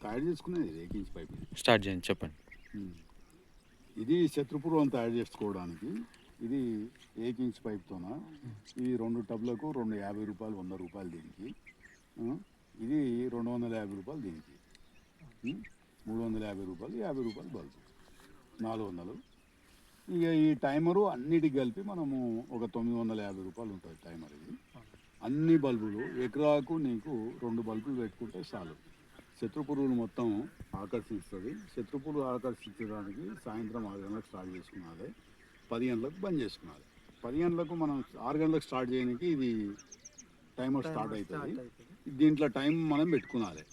తయారు చేసుకునేది 1 inch pipe. Start చేయండి, చెప్పండి. ఇది శత్రుపురం తయారు చేసుకోవడానికి ఇది 1 ఇంచ్ పైప్తోన ఈ 2 టబ్లకు 250 రూపాయలు, 100 రూపాయలు దీనికి. ఇది 250 రూపాయలు దీనికి, 350 రూపాయలు, 50 రూపాయలు బల్బు, 400. ఇక ఈ టైమరు అన్నిటికి కలిపి మనము ఒక 950 రూపాయలు ఉంటుంది టైమర్. ఇది అన్ని బల్బులు ఎకరాకు నీకు 2 బల్బులు పెట్టుకుంటే చాలు. శత్రుపురుగులు మొత్తం ఆకర్షిస్తుంది. శత్రుపురుగు ఆకర్షించడానికి సాయంత్రం 6 గంటలకు స్టార్ట్ చేసుకున్నది, 10 గంటలకు బంద్ చేసుకున్నది. 10 గంటలకు మనం 6 గంటలకు స్టార్ట్ చేయడానికి ఇది టైమర్ స్టార్ట్ అవుతుంది. దీంట్లో టైం మనం పెట్టుకున్నది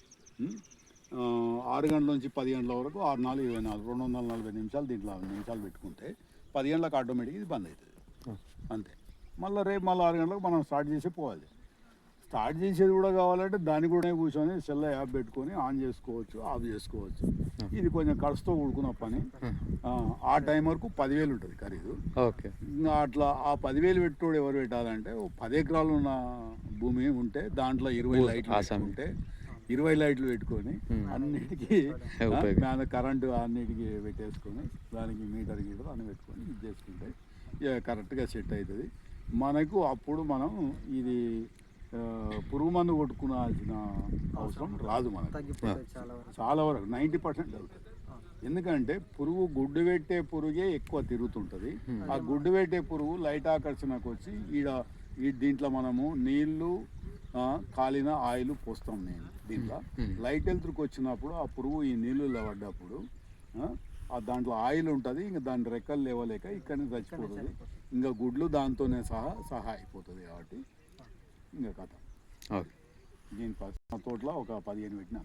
6 గంటల నుంచి 10 గంటల వరకు 6, 4, 24, 240 నిమిషాలు. దీంట్లో నిమిషాలు పెట్టుకుంటే 10 గంటలకు ఆటోమేటిక్గా ఇది బంద్ అవుతుంది అంతే. మళ్ళీ రేపు 6 గంటలకు మనం స్టార్ట్ చేసి పోవాలి. స్టార్ట్ చేసేది కూడా కావాలంటే దాన్ని కూడా కూర్చొని సెల్ యాప్ పెట్టుకొని ఆన్ చేసుకోవచ్చు, ఆఫ్ చేసుకోవచ్చు. ఇది కొంచెం ఖర్చుతో కూడుకున్న పని. ఆ టైమర్కు 10,000 ఉంటుంది ఖరీదు. ఓకే. ఇంకా అట్లా ఆ 10,000 పెట్టుకోడు ఎవరు పెట్టాలంటే 10 ఎకరాలు ఉన్న భూమి ఉంటే దాంట్లో 20 లైట్లు ఉంటే 20 లైట్లు పెట్టుకొని అన్నిటికీ కరెంటు అన్నిటికీ పెట్టేసుకొని దానికి మీటర్ గీటర్ అన్ని పెట్టుకొని ఇది చేసుకుంటే కరెక్ట్గా సెట్ అవుతుంది మనకు. అప్పుడు మనం ఇది పురుగు మందు కొట్టుకోవాల్సిన అవసరం రాదు మనకు. చాలా వరకు 90% అవుతుంది. ఎందుకంటే పురుగు గుడ్డు పెట్టే పురుగే ఎక్కువ తిరుగుతుంటుంది. ఆ గుడ్డు పెట్టే పురుగు లైట్ ఆకర్షణకు వచ్చి దీంట్లో మనము నీళ్లు కాలిన ఆయిల్ పోస్తాం. నేను దీంట్లో లైట్ వెళ్తురికి వచ్చినప్పుడు ఆ పురుగు ఈ నీళ్ళలో పడ్డప్పుడు దాంట్లో ఆయిల్ ఉంటుంది. ఇంకా దాని రెక్కలు లేవలేక ఇక్కడనే చచ్చిపోతుంది. ఇంకా గుడ్లు దాంతోనే సహా అయిపోతుంది. కాబట్టి ఇంకా కథ. దీని తోటలో ఒక 15 పెట్టినా.